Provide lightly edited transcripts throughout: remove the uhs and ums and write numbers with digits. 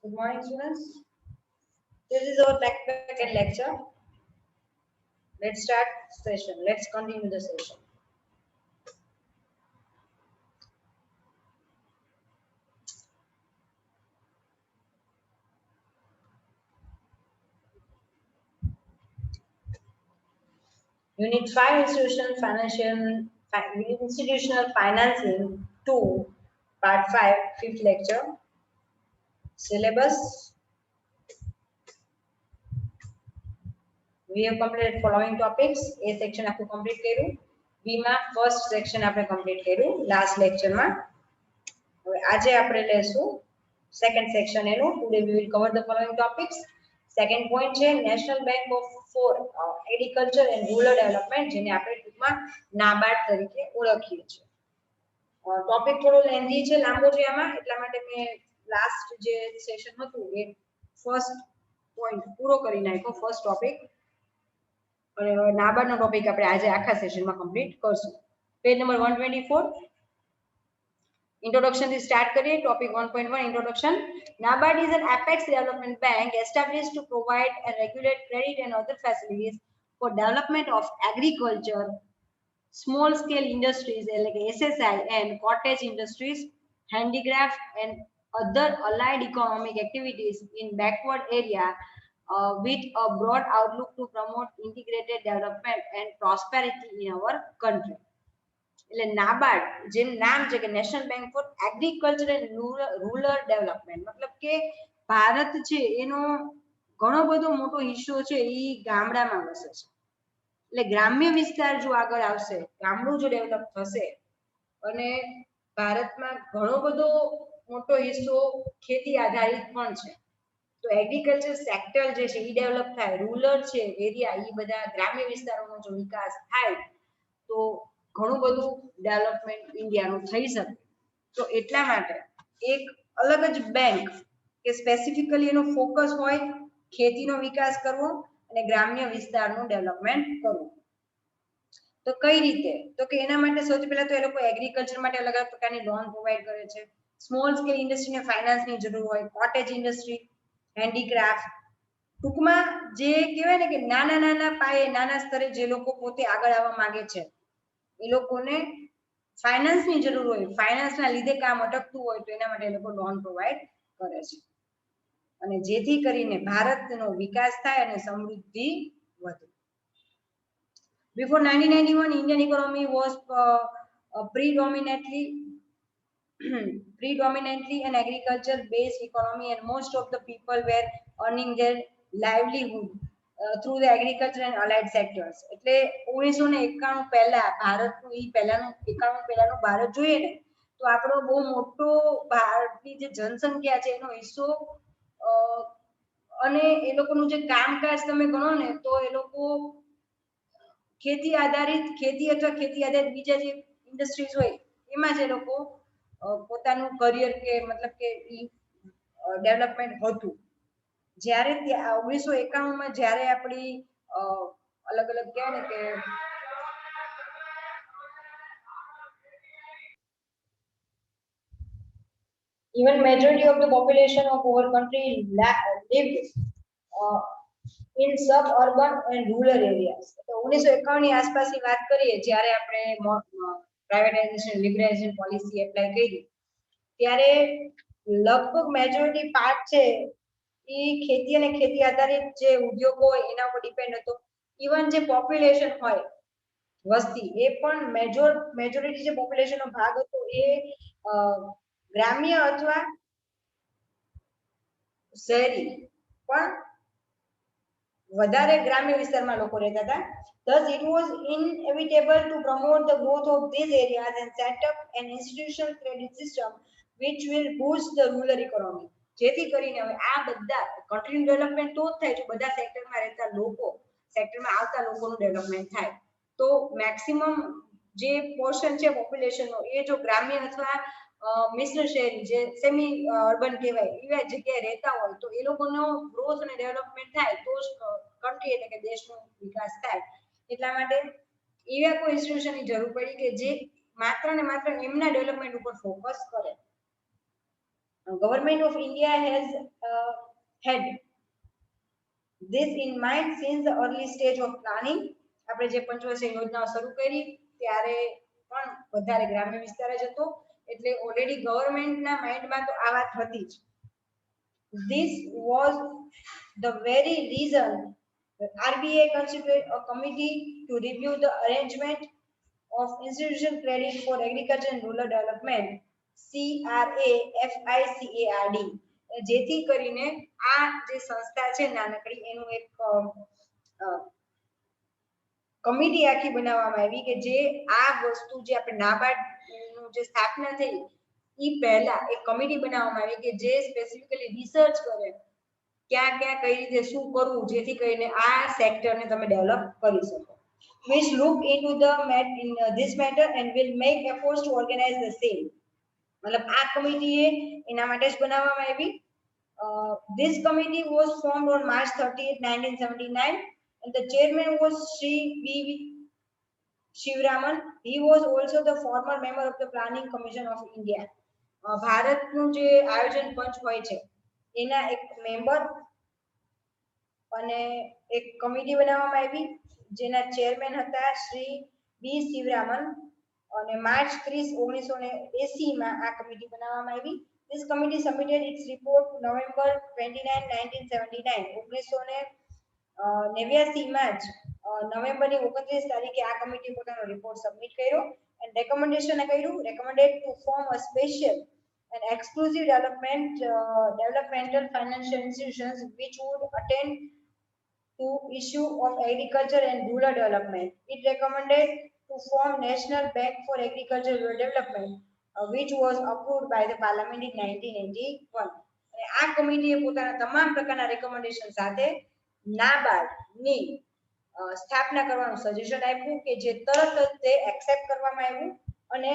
Good morning, students. This is our tech and lecture. Let's start session. Let's continue the session. Unit 5 institutional financing 2 part 5 fifth lecture. Syllabus. We have completed following topics. A section આપણે complete કર્યું. B માં first section આપણે complete કર્યું last lecture માં. હવે આજે આપણે લેશું second section એનું. Today we will cover the following topics. Second point છે national bank four agriculture and rural development જેને આપણે ટૂંકમાં નાબાર્ડ તરીકે ઓળખીએ છીએ. ટોપિક થોડો લેન્ધી છે, લાંબો છે આમાં, એટલા માટે મેં લાસ્ટ જે સેશન હતું એ ફર્સ્ટ પોઈન્ટ પૂરો કરી નાખ્યો, ફર્સ્ટ ટોપિક. અને નાબાર્ડનો ટોપિક આપણે આજે આખા સેશનમાં કમ્પ્લીટ કરશું. Page number 124. Introduction થી start કરીએ. Topic 1.1 Introduction. NABARD is an apex development bank established to provide and regulate credit and other facilities for development of agriculture, small scale industries like SSI and cottage industries, handicraft and other allied economic activities in backward area with a broad outlook to promote integrated development and prosperity in our country. એટલે નાબાર્ડ જેનું નામ છે કે national bank four agriculture and rural development, મતલબ કે ભારત છે એનો ઘણો બધો મોટો હિસ્સો છે એ ગામડામાં વસે છે. એટલે ગ્રામ્ય વિસ્તાર જો આગળ આવશે, ગામડું જો ડેવલપ થશે અને ભારતમાં ઘણો બધો મોટો હિસ્સો ખેતી આધારિત પણ છે, તો એગ્રીકલ્ચર સેક્ટર જે છે એ ડેવલપ થાય, રૂરલ છે એરિયા એ બધા ગ્રામ્ય વિસ્તારોનો જો વિકાસ થાય તો ઘણું બધું ડેવલપમેન્ટ ઇન્ડિયાનું થઈ શકે. તો એટલા માટે એક અલગ જ બેંક કે સ્પેસિફિકલી એનો ફોકસ હોય ખેતીનો વિકાસ કરવો અને ગ્રામ્ય વિસ્તારનું ડેવલપમેન્ટ કરવું. તો કઈ રીતે? તો કે એના માટે સૌથી પહેલા તો એ લોકો એગ્રીકલ્ચર માટે અલગ અલગ પ્રકારની લોન પ્રોવાઈડ કરે છે. સ્મોલ સ્કેલ ઇન્ડસ્ટ્રીને ફાઇનાન્સની જરૂર હોય, કોટેજ ઇન્ડસ્ટ્રી, હેન્ડીક્રાફ્ટ, ટૂંકમાં જે કહેવાય ને કે નાના નાના પાયે નાના સ્તરે જે લોકો પોતે આગળ આવવા માંગે છે એ લોકોને ફાઇનાન્સની જરૂર હોય, ફાઇનાન્સના લીધે કામ અટકતું હોય તો એના માટે એ લોકો લોન પ્રોવાઈડ કરે છે, અને જેથી કરીને ભારતનો વિકાસ થાય અને સમૃદ્ધિ વધે. Before 1991, Indian economy was predominantly an agriculture-based economy, and most of the people were earning their livelihood through the agriculture and allied sectors. એટલે 1991 પહેલા ભારતનું ઈ પહેલાનું 91 પહેલાનું ભારત જોઈએ ને તો આપણો બહુ મોટો ભારતની જે જનસંખ્યા છે એનો હિસ્સો અને એ લોકોનું જે કામકાજ તમે ગણો ને તો એ લોકો ખેતી આધારિત, ખેતી અથવા ખેતી આધારિત બીજા જે ઇન્ડસ્ટ્રીઝ હોય એમાં જે લોકો પોતાનું કરિયર કે મતલબ કે ડેવલપમેન્ટ હતું. જ્યારે 1991 માં જ્યારે આપણી અલગ અલગ કહેવાય ને કે even majority of the population of our country lived in suburban and rural areas. તો 1951 ની આસપાસની વાત કરીએ જ્યારે આપણે પ્રાઇવેટાઇઝેશન લિબરલાઇઝેશન પોલિસી એપ્લાય કરી ત્યારે લગભગ મેજોરિટી પાર્ટ છે એ ખેતી અને ખેતી આધારિત જે ઉદ્યોગો હોય એના ઉપર ડિપેન્ડ હતો. ઇવન જે પોપ્યુલેશન હોય વસ્તી એ પણ મેજોરિટી જે પોપ્યુલેશનનો ભાગ હતો એ ગ્રામ્ય અથવા શહેરી પણ વધારે ગ્રામ્ય વિસ્તારમાં લોકો રહેતા હતા. Thus, it was inevitable to promote the growth of these areas and set up an institutional credit system which will boost the rural economy. જેથી કરીને હવે આ બધા કન્ટ્રીનું ડેવલપમેન્ટ તો જ થાય જો બધા સેક્ટરમાં રહેતા લોકો, સેક્ટરમાં આવતા લોકોનું ડેવલપમેન્ટ થાય. તો મેક્સિમમ જે પોર્શન છે પોપ્યુલેશનનો એ જો ગ્રામ્ય અથવા મિશ્ર શહેરી જે સેમી અર્બન કહેવાય એવા જગ્યાએ રહેતા હોય તો એ લોકોનો ગ્રોથ અને ડેવલપમેન્ટ થાય તો જ કન્ટ્રી એટલે કે દેશનો વિકાસ થાય. એટલા માટે એવા કોઈ ઇન્સ્ટિટ્યુશનની જરૂર પડી કે જે માત્ર ને માત્ર એમના ડેવલપમેન્ટ ઉપર ફોકસ કરે. Government of India has had this in mind since the early stage of planning. આપણે જે પંચવર્ષીય યોજનાઓ શરૂ કરી ત્યારે પણ વધારે ગ્રામ્ય વિસ્તાર જ હતો, એટલે ઓલરેડી ગવર્નમેન્ટના માઇન્ડમાં તો આ વાત હતી જ. This was the very reason RBI constituted a committee to review the arrangement of institutional credit for agriculture and rural development, CRAFICARD, જેથી કરીને આ જે સંસ્થા છે નાનકડી એનું એક કમિટી આખી બનાવવામાં આવી કે જે આ વસ્તુ જે આપણે નાબાર્ડ નું જે સ્થાપના થઈ એ પહેલા એક કમિટી બનાવવામાં આવી કે જે સ્પેસિફિકલી રિસર્ચ કરે ક્યાં ક્યાં કઈ રીતે શું કરવું જેથી કરીને આ સેક્ટરને તમે ડેવલપ કરી શકો, which look into this matter and will make efforts to organize the same. मतलब આ કમિટીએ એના માટે જ બનાવવામાં આવી. This committee was formed on March 30th 1979 and the chairman was Sri B. Shivraman. He was also the former member of the Planning Commission of India. ભારતનું જે આયોજન પંચ હોય છે એના એક મેમ્બર અને એક કમિટી બનાવવામાં આવી જેના ચેરમેન હતા શ્રી બી શિવરામન અને માર્ચ 30 1980 માં આ કમિટી બનાવવામાં આવી. This committee submitted its report November 29 1979. 1989 માં જ નવેમ્બરની 29 તારીખે આ કમિટી પોતાનો રિપોર્ટ સબમિટ કર્યો and recommendation કર્યું recommended to form a special and exclusive developmental financial institutions which would attend to issue of agriculture and rural development. It recommended to form National Bank for Agriculture and Rural Development, which was approved by the Parliament in 1981. આ કમિટીએ પોતાના તમામ પ્રકારના recommendation સાથે નાબાર્ડ ની સ્થાપના કરવાનું suggestion આપ્યું કે જે તરત જ તે એક્સેપ્ટ કરવામાં આવ્યું અને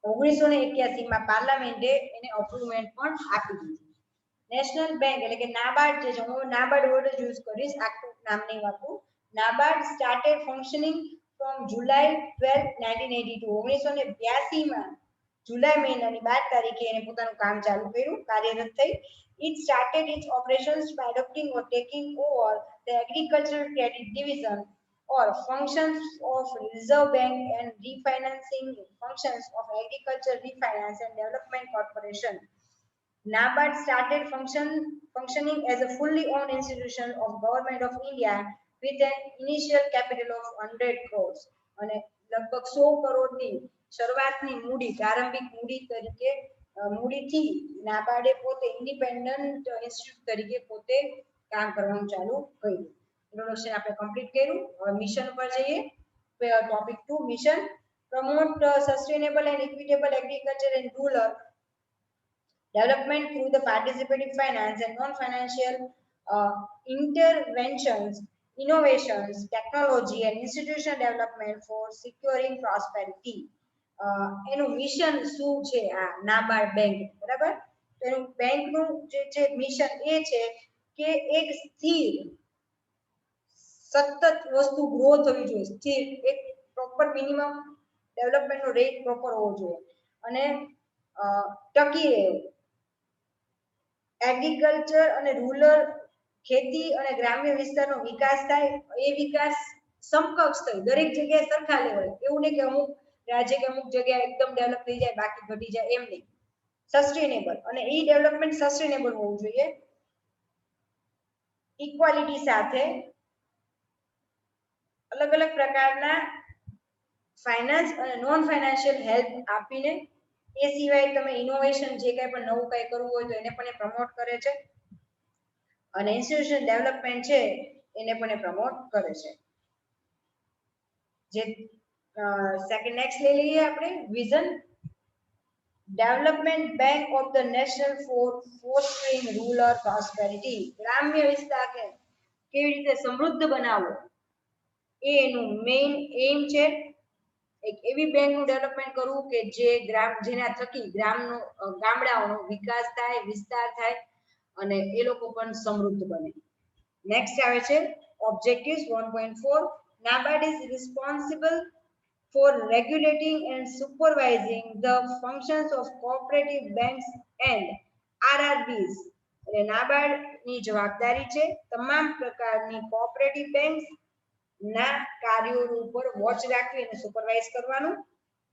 1981 માં પાર્લામેન્ટે એને અપ્રુવમેન્ટ પણ આપી દીધી. નેશનલ બેંક એટલે કે નાબાર્ડ જે છે, હું નાબાર્ડ વર્ડ જ યુઝ કરીશ, આખું નામ નહીં વાપરું. નાબાર્ડ સ્ટાર્ટેડ ફંક્શનિંગ ફ્રોમ જુલાઈ 12 1982. 1982 માં જુલાઈ મહિનાની 12 તારીખે એને પોતાનું કામ ચાલુ કર્યું, કાર્યરત થઈ. It started its operations by adopting or taking over the agricultural credit division or functions of Reserve Bank and refinancing functions of Agriculture Refinance and Development Corporation. NABARD started functioning as a fully owned institution of Government of India with an initial capital of 100 crores અને લગભગ 100 કરોડની શરૂઆતની મૂડી, પ્રારંભિક મૂડી તરીકે મૂડીથી નાબાર્ડે પોતે independent institute તરીકે પોતે કામ કરવાનું ચાલુ કર્યું. ઇન્ટ્રોડક્શન આપણે કમ્પ્લીટ કર્યું. હવે મિશન પર જઈએ. Topic 2 mission promote sustainable and equitable agriculture and rural development through the participative finance and non-financial interventions, innovations, technology and institutional development for securing prosperity. એનું મિશન શું છે આ નાબાર્ડ બેંક, બરાબર? તો એનું બેંકનું જે મિશન એ છે કે એક સ્થિર સતત વસ્તુ ગ્રો થવી જોઈએ, સ્થિર એક પ્રોપર મિનિમમ ડેવલપમેન્ટનો રેટ પ્રોપર હોવો જોઈએ અને ટકી રહે. એગ્રીકલ્ચર અને રૂરલ ખેતી અને ગ્રામ્ય વિસ્તારનો વિકાસ થાય, એ વિકાસ સમકક્ષ થાય દરેક જગ્યાએ સરખા લેવલ, એવું નહીં કે અમુક રાજ્ય કે અમુક જગ્યાએ એકદમ ડેવલપ થઈ જાય બાકી ઘટી જાય, એમ નહીં. સસ્ટેનેબલ અને એ ડેવલપમેન્ટ સસ્ટેનેબલ હોવું જોઈએ. ઇક્વાલિટી સાથે અલગ અલગ પ્રકારના ફાઇનાન્સ અને નોન ફાઇનાન્શિયલ હેલ્પ આપીને, એ સિવાય તમે ઇનોવેશન જે કંઈ પણ નવું કંઈ કરવું હોય તો એને પણ પ્રમોટ કરે છે અને ઇન્સ્ટિટ્યુશન ડેવલપમેન્ટ છે એને પણ પ્રમોટ કરે છે. જે સેકન્ડ નેક્સ્ટ લઈ લઈએ આપણે vision development bank of the nation for fostering rural prosperity. ગ્રામ્ય વિસ્તારને કેવી રીતે સમૃદ્ધ બનાવવો એ એનું મેઇન એમ છે. એક એવી બેંકનું ડેવલપમેન્ટ કરવું કે જે જેના થકી ગામડાઓનો વિકાસ થાય, વિસ્તાર થાય અને એ લોકો પણ સમૃદ્ધ બને. નેક્સ્ટ આવે છે objectives 1.4. NABARD is responsible for regulating and supervising the functions of cooperative banks and RRBs, એટલે નાબાર્ડ ની જવાબદારી છે તમામ પ્રકારની કોઓપરેટિવ બેંક્સ ના કાર્યો ઉપર વોચ રાખવી અને સુપરવાઇઝ કરવાનું.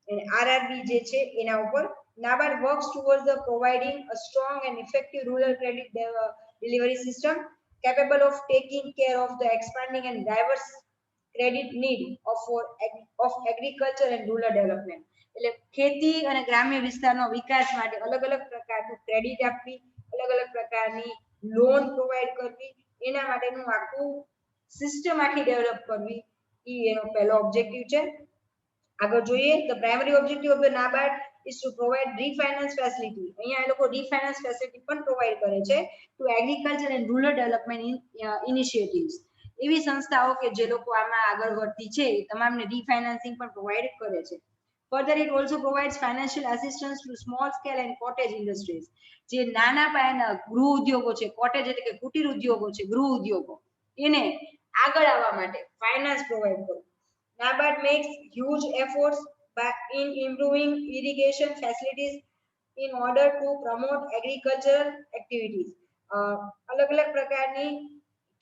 અને આરઆરબી જે છે એના ઉપર NABARD works towards the providing a strong and effective rural credit delivery system capable of taking care of the expanding and diverse credit need of agriculture and rural development. એટલે ખેતી અને ગ્રામ્ય વિસ્તારનો વિકાસ માટે અલગ અલગ પ્રકારનું ક્રેડિટ આપવી, અલગ અલગ પ્રકારની લોન પ્રોવાઈડ કરવી, એના માટેનું આખું સિસ્ટમ આખી ડેવલપ કરવી, એ એનો પહેલો ઓબ્જેક્ટિવ છે. આગળ જોઈએ, the primary objective of the NABARD is to provide refinance facility. અહીંયા એ લોકો refinance facility પણ પ્રોવાઈડ કરે છે to agriculture and rural development initiatives. એવી સંસ્થાઓ કે જે લોકો આમાં આગળ વધતી છે એ તમામને રીફાઇનાન્સિંગ પણ પ્રોવાઈડ કરે છે. Further, it also provides financial assistance to small scale and cottage industries. જે નાના પાયાના ગૃહ ઉદ્યોગો છે, કોટેજ એટલે કે કુટીર ઉદ્યોગો છે, ગૃહ ઉદ્યોગો, એને આગળ આવવા માટે ફાઇનાન્સ પ્રોવાઈડ કરવું. NABARD makes huge efforts in improving irrigation facilities in order to promote agricultural activities. અલગ અલગ પ્રકારની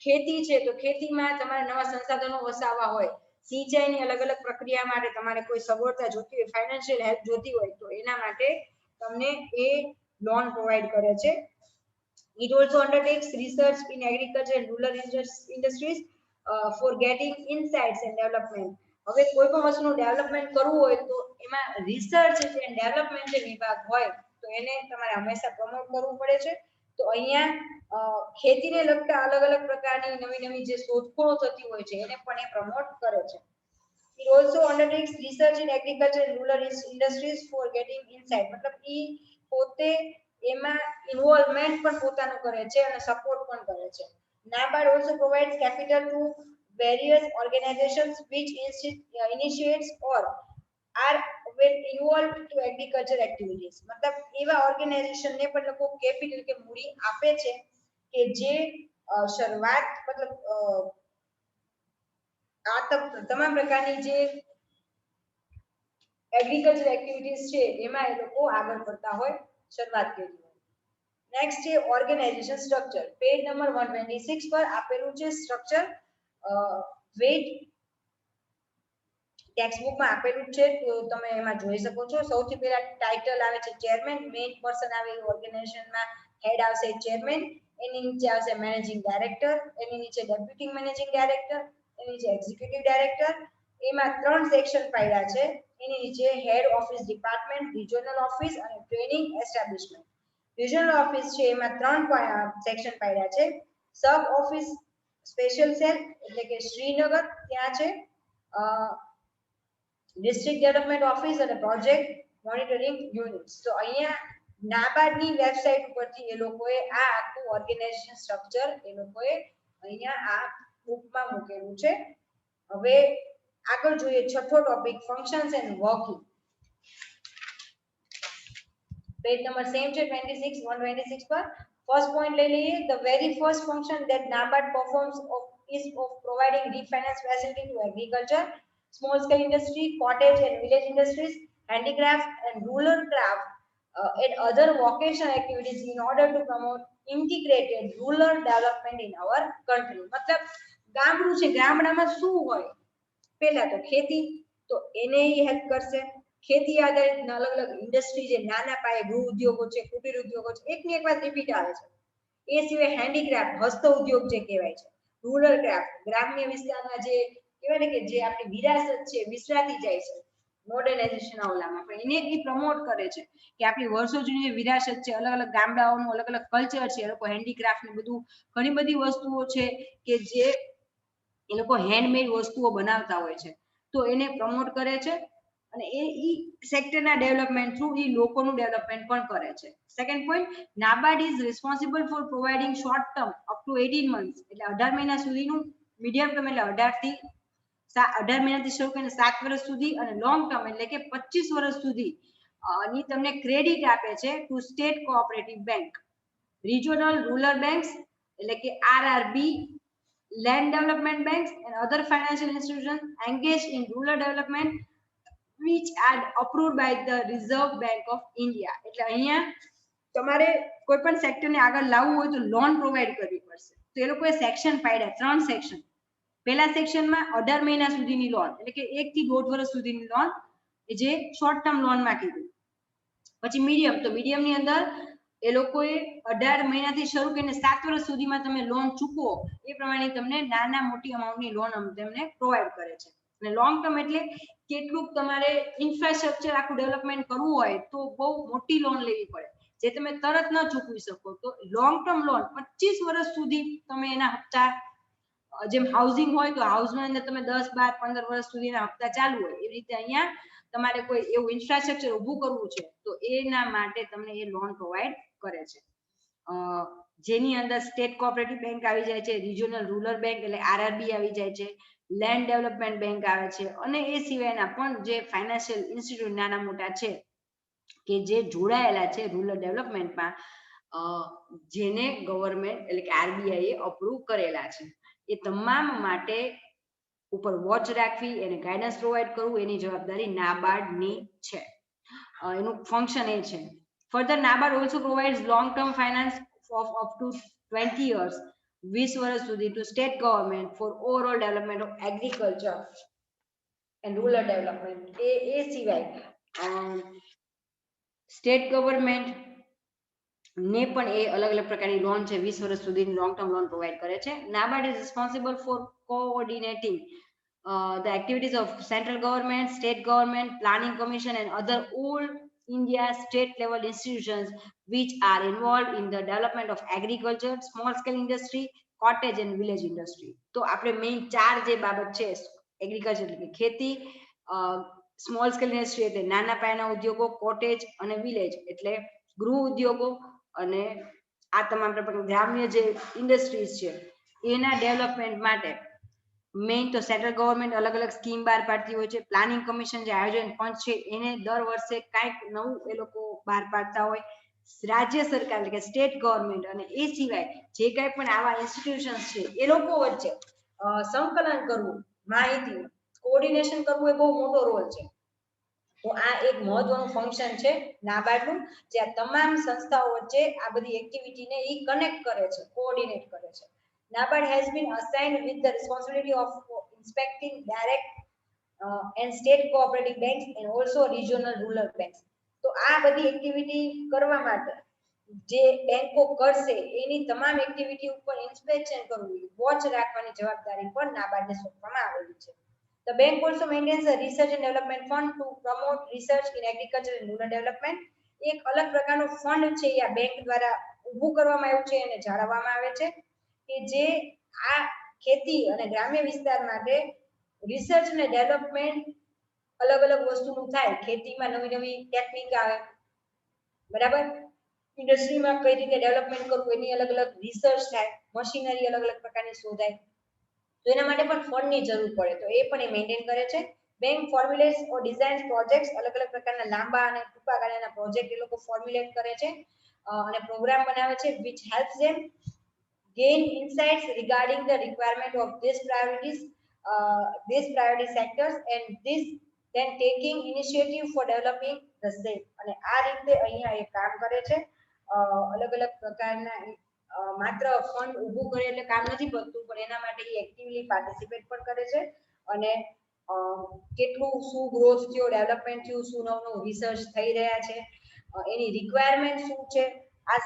ખેતી છે તો ખેતીમાં તમારે નવા સંસાધનો વસાવવા હોય, સિંચાઈની અલગ અલગ પ્રક્રિયા માટે તમારે કોઈ સગવડતા જોતી હોય, ફાઇનાન્શિયલ હેલ્પ જોતી હોય તો એના માટે તમને એ લોન પ્રોવાઈડ કરે છે. It also undertakes research in agriculture and rural industries for getting insights and development. હવે કોઈ પણ વસ્તુનું ડેવલપમેન્ટ કરવું હોય તો એમાં રિસર્ચ એન્ડ ડેવલપમેન્ટ જે વિભાગ હોય તો એને તમારે હંમેશા પ્રમોટ કરવું પડે છે. તો અહીંયા ખેતીને લગતા અલગ અલગ પ્રકારની નવી નવી જે શોધખોળો થતી હોય છે એને પણ એ પ્રમોટ કરે છે. It also undertakes research in agriculture and rural industries for getting insight. મતલબ ઈ પોતે એમાં ઇન્વોલ્વમેન્ટ પણ પોતાનું કરે છે અને સપોર્ટ પણ કરે છે. NABARD also provides capital to various organizations which initiates or are well involved to agriculture activities. मतलब એવા ઓર્ગેનાઇઝેશન ને પણ લોકો કેપિટલ કે મૂડી આપે છે કે જે શરૂઆત મતલબ આ તમામ પ્રકારની જે એગ્રીકલ્ચર એક્ટિવિટીઝ છે એમાં એ લોકો આગળ કરતા હોય, શરૂઆત કરી હોય. નેક્સ્ટ છે ઓર્ગેનાઇઝેશન સ્ટ્રક્ચર. પેજ નંબર 126 પર આપેલું છે સ્ટ્રક્ચર. વેટ ટેક્સ્ટ બુકમાં આપેલું છે તો તમે એમાં જોઈ શકો છો. સૌથી પહેલા ટાઇટલ આવે છે ચેરમેન, મેઇન પર્સન આવે ઓર્ગેનાઇઝેશનમાં હેડ આવશે ચેરમેન, એની નીચે આવશે મેનેજિંગ ડાયરેક્ટર, એની નીચે ડેપ્યુટી મેનેજિંગ ડાયરેક્ટર, એની નીચે એક્ઝિક્યુટિવ ડાયરેક્ટર. એમાં 3 સેક્શન પાડ્યા છે. એની નીચે head office department, regional office અને ટ્રેનિંગ એસ્ટાબ્લિશમેન્ટ. રિજનલ ઓફિસ છે એમાં 3 સેક્શન પાડ્યા છે. સબ ઓફિસ સ્પેશિયલ સેલ એટલે કે શ્રીનગર ત્યાં છે. ડિસ્ટ્રિક્ટ ડેવલપમેન્ટ ઓફિસ અને પ્રોજેક્ટ મોનિટરિંગ યુનિટ્સ. તો અહીંયા નાબાર્ડની વેબસાઇટ ઉપરથી એ લોકોએ આ આખું ઓર્ગેનાઇઝેશન સ્ટ્રક્ચર એ લોકોએ અહીંયા આ બુકમાં મૂકેલું છે. હવે આગળ જોઈએ છઠ્ઠો topic functions and working. Page number same છે 126 પર. ફર્સ્ટ પોઈન્ટ લઈ લઈએ. The very first function that NABARD performs is of providing refinance facility to agriculture, small scale industry, cottage and village industries, handicraft and rural craft and other vocational activities in order to promote integrated rural development in our country. मतलब ગામડું છે, ગામડામાં શું હોય? પહેલા તો ખેતી, તો એને હેલ્પ કરશે. ખેતી આધારિત અલગ અલગ ઇન્ડસ્ટ્રી જે નાના પાયે ગૃહ ઉદ્યોગો છે, કુટીર ઉદ્યોગો છે, એકની એક વાત રિપીટ આવે છે. એ સિવાય હેન્ડીક્રાફ્ટ હસ્ત ઉદ્યોગ જે કહેવાય છે, રૂરલ ક્રાફ્ટ ગ્રામ્ય વિસ્તારમાં જે કહેવાય ને કે જે આપણી વિરાસત છે વિસરાતી જાય છે મોડર્નાઇઝેશન ઓલામાં, પણ એને એ પ્રમોટ કરે છે કે આપણી વર્ષો જૂની જે વિરાસત છે, અલગ અલગ ગામડાઓનું અલગ અલગ કલ્ચર છે, એ લોકો હેન્ડીક્રાફ્ટ ને બધું ઘણી બધી વસ્તુઓ છે કે જે એ લોકો હેન્ડમેડ વસ્તુઓ બનાવતા હોય છે, તો એને પ્રમોટ કરે છે અને એ સેક્ટરના ડેવલપમેન્ટ થ્રુ એ લોકોનું ડેવલપમેન્ટ પણ કરે છે. Second point, NABARD is responsible four providing short term up to 18 months એટલે 18 મહિના સુધીનું, મીડિયમ ટર્મ એટલે 18 મહિનાથી શરૂ કરીને 7 વર્ષ સુધી, અને લોંગ ટર્મ એટલે કે 25 વર્ષ સુધી ની તમને ક્રેડિટ આપે છે to state cooperative bank, regional rural banks એટલે કે RRB, land development banks and other financial institutions engaged in rural development which are approved by the Reserve Bank of India. એટલે અહીંયા તમારે કોઈ પણ સેક્ટરને આગળ લાવવું હોય તો લોન પ્રોવાઈડ કરવી પડશે. તો એ લોકોએ સેક્શન પાડ્યા, 3 સેક્શન. પહેલા સેક્શનમાં 18 મહિના સુધીની લોન, એટલે કે 1 થી 1.5 વર્ષ સુધીની લોન, જે શોર્ટ ટર્મ લોનમાં કીધું. પછી મીડિયમ, તો મીડિયમની અંદર એ લોકોએ 18 મહિનાથી શરૂ કરીને 7 વર્ષ સુધીમાં તમે લોન ચૂકવો એ પ્રમાણે તમને નાના મોટી અમાઉન્ટની લોન તેમને પ્રોવાઈડ કરે છે. અને લોંગ ટર્મ એટલે કેટલું તમારે ઇન્ફ્રાસ્ટ્રક્ચર આખું ડેવલપમેન્ટ કરવું હોય તો બહુ મોટી લોન લેવી પડે, જે તમે તરત ન ચૂકવી શકો. તો લોંગ ટર્મ લોન 25 વર્ષ સુધી તમે એના હપ્તા, જેમ હાઉસિંગ હોય તો હાઉસની અંદર તમે 10, 12, 15 વર્ષ સુધીના હપ્તા ચાલુ હોય, એવી રીતે અહીંયા તમારે કોઈ એવું ઇન્ફ્રાસ્ટ્રક્ચર ઊભું કરવું છે તો એના માટે તમને એ લોન પ્રોવાઈડ કરે છે. જેની અંદર સ્ટેટ કોઓપરેટિવ બેંક આવી જાય છે, રિજિયોનલ રૂરલ બેંક એટલે આરઆરબી આવી જાય છે, લેન્ડ ડેવલપમેન્ટ બેંક આવે છે, અને એ સિવાયના પણ જે ફાઇનાન્શિયલ ઇન્સ્ટિટ્યૂટ નાના મોટા છે કે જે જોડાયેલા છે રૂરલ ડેવલપમેન્ટમાં, જેને ગવર્મેન્ટ એટલે કે આરબીઆઈ એ અપ્રૂવ કરેલા છે. એ તમામ માટે ઉપર વોચ રાખવી, એને ગાઈડન્સ પ્રોવાઈડ કરવું, એની જવાબદારી નાબાર્ડની છે. એનું ફંક્શન એ છે. Further NABARD also provides long term finance of up to 20 years, 20 વર્ષ સુધી, to state government for overall development of agriculture and rural development. એ સિવાય સ્ટેટ ગવર્મેન્ટ ને પણ એ અલગ અલગ પ્રકારની લોન છે, 20 વર્ષ સુધીની લોંગ ટર્મ લોન પ્રોવાઈડ કરે છે. NABARD is responsible for coordinating the activities of central government, state government, planning commission and other all India state level institutions which are involved in the development of agriculture, small scale industry, cottage and village industry. તો આપણે main 4 જે બાબત છે, agriculture એટલે કે ખેતી, small scale industry એટલે નાના પાયાના ઉદ્યોગો, કોટેજ અને વિલેજ એટલે ગૃહ ઉદ્યોગો, અને આ તમામ પ્રકારના ગ્રામ્ય જે ઇન્ડસ્ટ્રીઝ છે એના ડેવલપમેન્ટ માટે મેઇન તો સેન્ટ્રલ ગવર્મેન્ટ અલગ અલગ સ્કીમ બહાર પાડતી હોય છે. પ્લાનિંગ કમિશન જે આયોજન પંચ છે એને દર વર્ષે કંઈક નવું એ લોકો બહાર પાડતા હોય. રાજ્ય સરકાર એટલે કે સ્ટેટ ગવર્મેન્ટ અને એ સિવાય જે કંઈ પણ આવા ઇન્સ્ટિટ્યુશન્સ છે એ લોકો વચ્ચે સંકલન કરવું, માહિતી કોઓર્ડિનેશન કરવું એ બહુ મોટો રોલ છે. તો આ એક મહત્વનું ફંક્શન છે નાબાર્ડનું, જે આ તમામ સંસ્થાઓ વચ્ચે આ બધી એક્ટિવિટીને એ કનેક્ટ કરે છે, કોઓર્ડિનેટ કરે છે. NABARD has been assigned with the responsibility of inspecting direct and state cooperative banks and also regional rural banks. તો આ બધી એક્ટિવિટી કરવા માટે જે બેંકો કરશે એની તમામ એક્ટિવિટી ઉપર ઇન્સ્પેક્શન કરવું, વોચ રાખવાની જવાબદારી પણ નાબાર્ડને સોંપવામાં આવેલી છે. The bank also maintains a research and development fund to promote research in agriculture and rural development. એક અલગ પ્રકારનું ફંડ છે આ બેંક દ્વારા ઊભું કરવામાં આવ્યું છે અને જાળવવામાં આવે છે કે જે આ ખેતી અને ગ્રામ્ય વિસ્તાર માટે રિસર્ચ અને ડેવલપમેન્ટ અલગ અલગ વસ્તુનું થાય. ખેતીમાં નવી નવી ટેકનિક આવે, બરાબર, ઇન્ડસ્ટ્રીમાં કઈ રીતે ડેવલપમેન્ટ કરવું એની અલગ અલગ રિસર્ચ થાય, મશીનરી અલગ અલગ પ્રકારની શોધાય, તો એના માટે પણ ફંડની જરૂર પડે, તો એ પણ એ મેન્ટેન કરે છે. બેંક ફોર્મ્યુલેટ્સ ઓર ડિઝાઇન્સ પ્રોજેક્ટ્સ, અલગ અલગ પ્રકારના લાંબા અને ટૂંકા ગાળાના પ્રોજેક્ટ એ લોકો ફોર્મ્યુલેટ કરે છે અને પ્રોગ્રામ બનાવે છે which helps them gain insights regarding the requirement of these priority sectors and this then taking initiative for developing the same. અને આ રીતે અહીંયા એ કામ કરે છે. અલગ અલગ પ્રકારના માત્ર ફંડ ઊભું કરે એટલે કામ નથી પડતું, પણ એના માટે એ એક્ટિવલી પાર્ટિસિપેટ પણ કરે છે અને કેટલું શું ગ્રોથ થયો, ડેવલપમેન્ટ થયું, શું નવું રિસર્ચ થઈ રહ્યા છે, એની રિક્વાયરમેન્ટ શું છે આ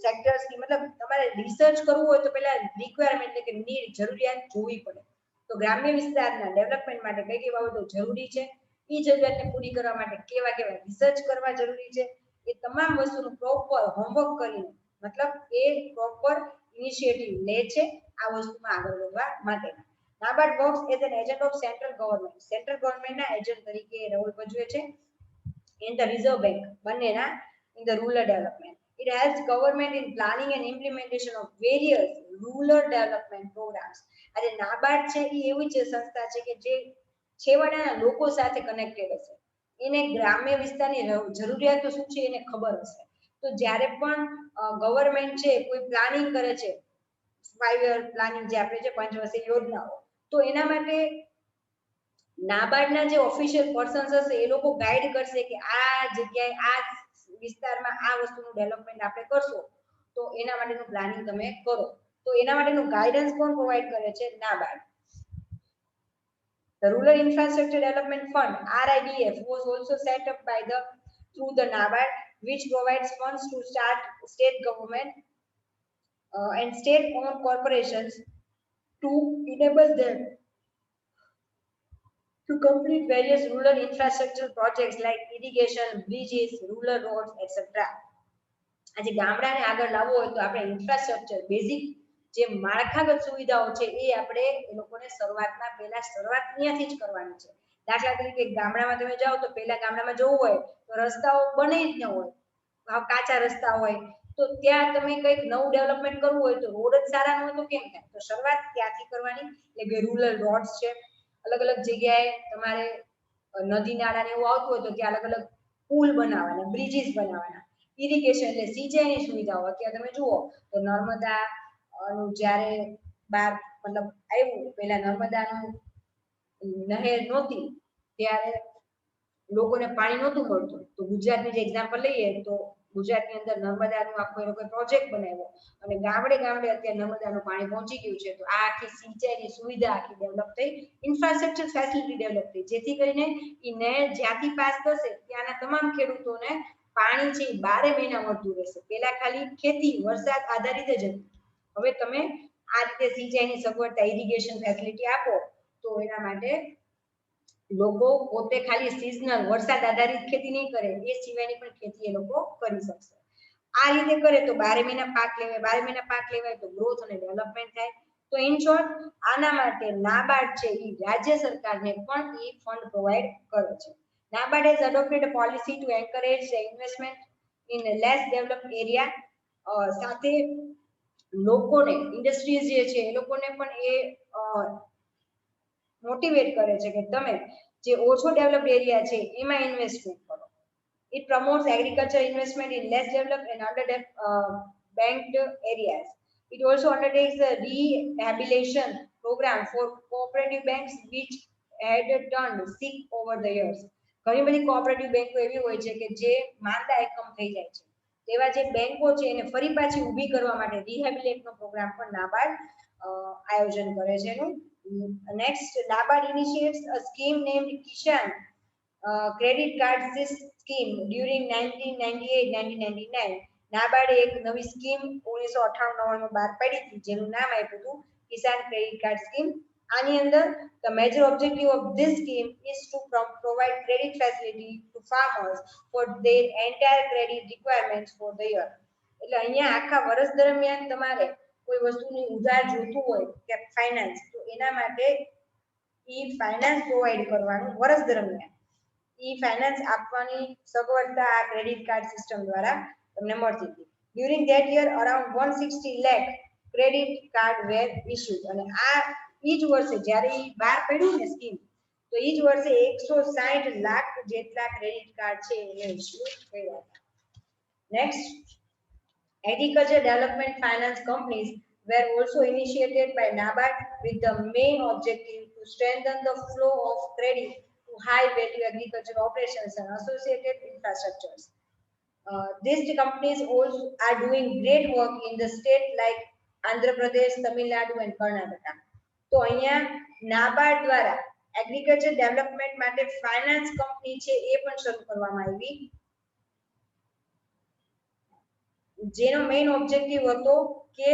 સેક્ટર્સની. મતલબ તમારે રિસર્ચ કરવું હોય તો પહેલા રિક્વાયરમેન્ટ એટલે કે નીડ, જરૂરિયાત જોવી પડે. તો ગ્રામ્ય વિસ્તારના ડેવલપમેન્ટ માટે કઈ કઈ બાબતો જરૂરી છે, એ જરૂરિયાતને પૂરી કરવા માટે કેવા કેવા રિસર્ચ કરવા જરૂરી છે, એ તમામ વસ્તુનું પ્રોપર હોમવર્ક કરીને મતલબ એ પ્રોપર ઇનિશિયેટિવ લે છે આ વસ્તુમાં આગળ વધવા માટે. NABARD works as an agent of central government. Central ગવર્મેન્ટના એજન્ટ તરીકે રોલ ભજવે છે in the reserve bank બંનેના in the rural development. It helps government in planning and implementation of various rural development programs. આજે નાબાર્ડ છે એ એવી જ સંસ્થા છે કે જે છેવાડાના લોકો સાથે કનેક્ટેડ હશે, એને ગ્રામ્ય વિસ્તારની જરૂરિયાતો શું છે એને ખબર હશે. તો જ્યારે પણ ગવર્મેન્ટ છે કોઈ પ્લાનિંગ કરે છે, 5 year પ્લાનિંગ જે આપણે છે પંચવર્ષીય યોજનાઓ, તો એના માટે નાબાર્ડના જે ઓફિશિયલ પર્સન્સ હશે એ લોકો ગાઈડ કરશે કે આ જગ્યાએ આ વિસ્તારમાં આ વસ્તુનું ડેવલપમેન્ટ આપણે કરશો તો એના માટેનું પ્લાનિંગ તમે કરો. તો એના માટેનું ગાઈડન્સ કોણ પ્રોવાઈડ કરે છે? NABARD. The Rural Infrastructure Development Fund (RIDF) was also set up by through the NABARD, which provides funds to start state government and state-owned corporations to enable them to complete various rural infrastructure projects like irrigation, bridges, rural roads, etc. આજે ગામડાને આગળ લાવવો હોય તો આપણે infrastructure basic જે માળખાગત સુવિધાઓ છે એ આપણે એ લોકોને શરૂઆતમાં પહેલા શરૂઆત ત્યાંથી જ કરવાની છે. દાખલા તરીકે ગામડામાં તમે જાઓ તો પહેલા ગામડામાં જવું હોય તો રસ્તાઓ બને જ ન હોય, કાચા રસ્તા હોય, તો ત્યાં તમે કંઈક નવું ડેવલપમેન્ટ કરવું હોય તો રોડ જ સારા ન હોય તો કેમ થાય? તો શરૂઆત ત્યાંથી કરવાની. એટલે કે રૂરલ રોડ્સ છે, અલગ અલગ જગ્યાએ તમારે નદી નાળા ને એવું આવતું હોય તો ત્યાં અલગ અલગ પુલ બનાવવાના, બ્રિજીસ બનાવવાના. ઇરિગેશન એટલે સિંચાઈની સુવિધાઓ. અત્યારે તમે જુઓ તો નર્મદા નું જ્યારે બાર મતલબ આવ્યું, પહેલા નર્મદાનું નહેર નહોતી ત્યારે લોકોને પાણી નહોતું મળતું. તો ગુજરાતની જે એક્ઝામ્પલ લઈએ તો ગુજરાતની અંદર નર્મદાનું આખો એ લોકોએ પ્રોજેક્ટ બનાવ્યો અને ગામડે ગામડે અત્યારે નર્મદાનું પાણી પહોંચી ગયું છે. તો આ આખી સિંચાઈની સુવિધા આખી ડેવલપ થઈ, ઇન્ફ્રાસ્ટ્રક્ચર ફેસિલિટી ડેવલપ થઈ, જેથી કરીને એ નહેર જ્યાંથી પાસ થશે ત્યાંના તમામ ખેડૂતોને પાણી છે 12 મહિના મળતું રહેશે. પહેલા ખાલી ખેતી વરસાદ આધારિત જ હતી. હવે તમે આ રીતે સિંચાઈની સગવડતા, ઇરિગેશન ફેસિલિટી આપો તો એના માટે લોકો પોતે ખાલી સિઝનલ વરસાદ આધારિત ખેતી નહીં કરે, એ સિવાયની પણ ખેતી એ લોકો કરી શકશે. આ રીતે કરે તો 12 મહિના પાક લેવાય, 12 મહિના પાક લેવાય તો ગ્રોથ અને ડેવલપમેન્ટ થાય. તો ઇન શોર્ટ આના માટે નાબાર્ડ છે એ રાજ્ય સરકારને પણ એ ફંડ પ્રોવાઈડ કરે છે. NABARD has adopted a policy to encourage the investment in less developed area. સાથે લોકોને, ઇન્ડસ્ટ્રીઝ જે છે એ લોકોને પણ એ મોટિવેટ કરે છે કે તમે જે ઓછો ડેવલપ્ડ એરિયા છે એમાં ઇન્વેસ્ટમેન્ટ કરો. It promotes agriculture investment in less developed and underbanked areas. It also undertakes a rehabilitation program for cooperative banks which had turned sick over the years. ઘણી બધી કોઓપરેટિવ બેંકો એવી હોય છે કે જે માંદા એકમ થઈ જાય છે. તેવા જે બેંકો છે એને ફરી પાછી ઊભી કરવા માટે રિહેબિલિટેશનનો પ્રોગ્રામ પણ નાબાર્ડ આયોજન કરે છે. Next, NABARD initiates a scheme named Kishan Credit Card Scheme during 1998-1999. નાબાર્ડે એક નવી સ્કીમ 1998-99 બહાર પાડી હતી જેનું નામ આપ્યું હતું કિસાન ક્રેડિટ કાર્ડ સ્કીમ. આની અંદર the major objective of this scheme is to provide credit facility to farmers for their entire credit requirements for the year. એટલે અહીંયા આખા વર્ષ દરમિયાન તમારે કોઈ વસ્તુની ઉધાર જોતું હોય કે ફાઇનાન્સ, તો એના માટે ઈ ફાઇનાન્સ પ્રોવાઈડ કરવાનું વર્ષ દરમિયાન ઈ ફાઇનાન્સ આપવાની સગવડતા આ ક્રેડિટ કાર્ડ સિસ્ટમ દ્વારા તમને મળતી હતી. During that year around 160 lakh credit card were issued. અને આ ઈ જ વર્ષે જ્યારે ઈ બહાર પડ્યું ને સ્કીમ, તો ઈ જ વર્ષે 160 લાખ જેટલા ક્રેડિટ કાર્ડ છે એને ઇશ્યુ કર્યા હતા. Next, agriculture development finance companies were also initiated by NABARD with the main objective to strengthen the flow of credit to high value agricultural operations and associated infrastructures. These companies also are doing great work in the state like Andhra Pradesh, Tamil Nadu and Karnataka. તો અહીંયા નાબાર્ડ દ્વારા agriculture development માટે finance company છે એ પણ શરૂ કરવામાં આવી, જેનો મેઇન ઓબ્જેક્ટિવ હતો કે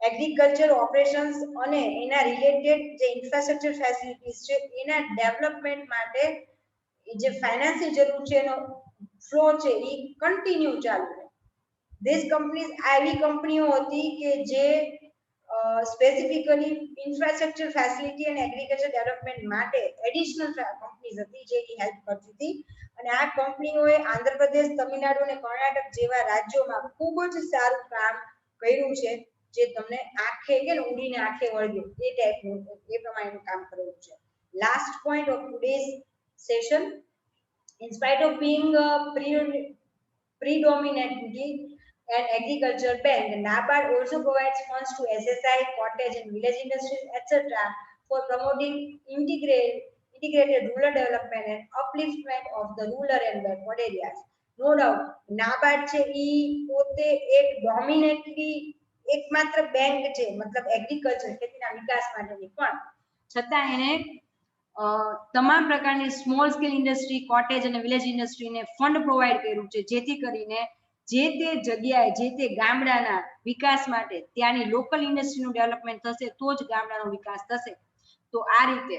એગ્રીકલ્ચર ઓપરેશન્સ અને એના રિલેટેડ જે ઇન્ફ્રાસ્ટ્રક્ચર ફેસિલિટીઝ છે એના ડેવલપમેન્ટ માટે જે ફાઇનાન્સની જરૂર છે એનો ફ્લો છે એ કન્ટિન્યુ ચાલુ રહે. ધીસ કંપનીઝ આવી કંપનીઓ હતી કે જે સ્પેસિફિકલી ઇન્ફ્રાસ્ટ્રક્ચર ફેસિલિટી અને એગ્રીકલ્ચર ડેવલપમેન્ટ માટે એડિશનલ કંપનીઝ હતી જે હેલ્પ કરતી હતી. અને આ કંપનીઓએ આંધ્રપ્રદેશ, તમિલનાડુ અને કર્ણાટક જેવા રાજ્યોમાં ખૂબ જ સારું કામ કર્યું છે, જે તમને આંખે કે ઉડીને આંખે વળગે એ ટાઈપનું એ પ્રમાણેનું કામ કરેલું છે. Last point of today's session, in spite of being predominantly an agriculture bank, NABARD also provides funds to SSI, cottage and village industries, etc. for promoting integrated rural development and upliftment of the rural and backward areas. No doubt NABARD છે ઈ પોતે એક ડોમિનેટલી એકમાત્ર bank છે, મતલબ agriculture ખેતીના વિકાસ માટેની, પણ છતાં એને તમામ પ્રકારની સ્મોલ સ્કેલ ઇન્ડસ્ટ્રી, કોટેજ અને વિલેજ ઇન્ડસ્ટ્રીને ફંડ પ્રોવાઈડ કર્યું છે, જેથી કરીને જે તે જગ્યાએ જે તે ગામડાના વિકાસ માટે ત્યાંની લોકલ ઇન્ડસ્ટ્રીનું ડેવલપમેન્ટ થશે તો જ ગામડાનો વિકાસ થશે. તો આ રીતે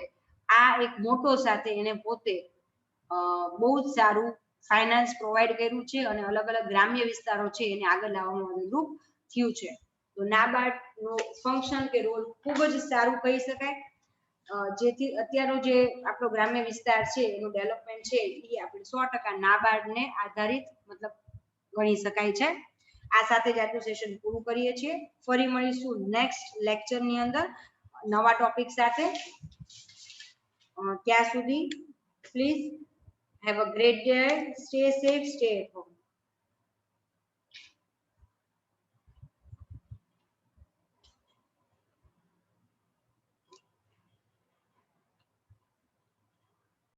આ એક મોટો સાથે એને પોતે બહુ જ સારું ફાઇનાન્સ પ્રોવાઈડ કર્યું છે અને અલગ અલગ ગ્રામ્ય વિસ્તારો છે એને આગળ લાવવામાં મદદરૂપ થયું છે. તો નાબાર્ડનો ફંક્શન કે રોલ ખૂબ જ સારું કહી શકાય, જેથી અત્યારનો જે આપણો ગ્રામ્ય વિસ્તાર છે એનું ડેવલપમેન્ટ છે એ આપણે 100% નાબાર્ડને આધારિત મતલબ ગણી શકાય છે. આ સાથે જ આજનું સેશન પૂરું કરીએ છીએ. ફરી મળીશું નેક્સ્ટ લેક્ચરની અંદર નવા ટોપિક સાથે. ત્યાં સુધી please have a great day, stay safe, stay at home.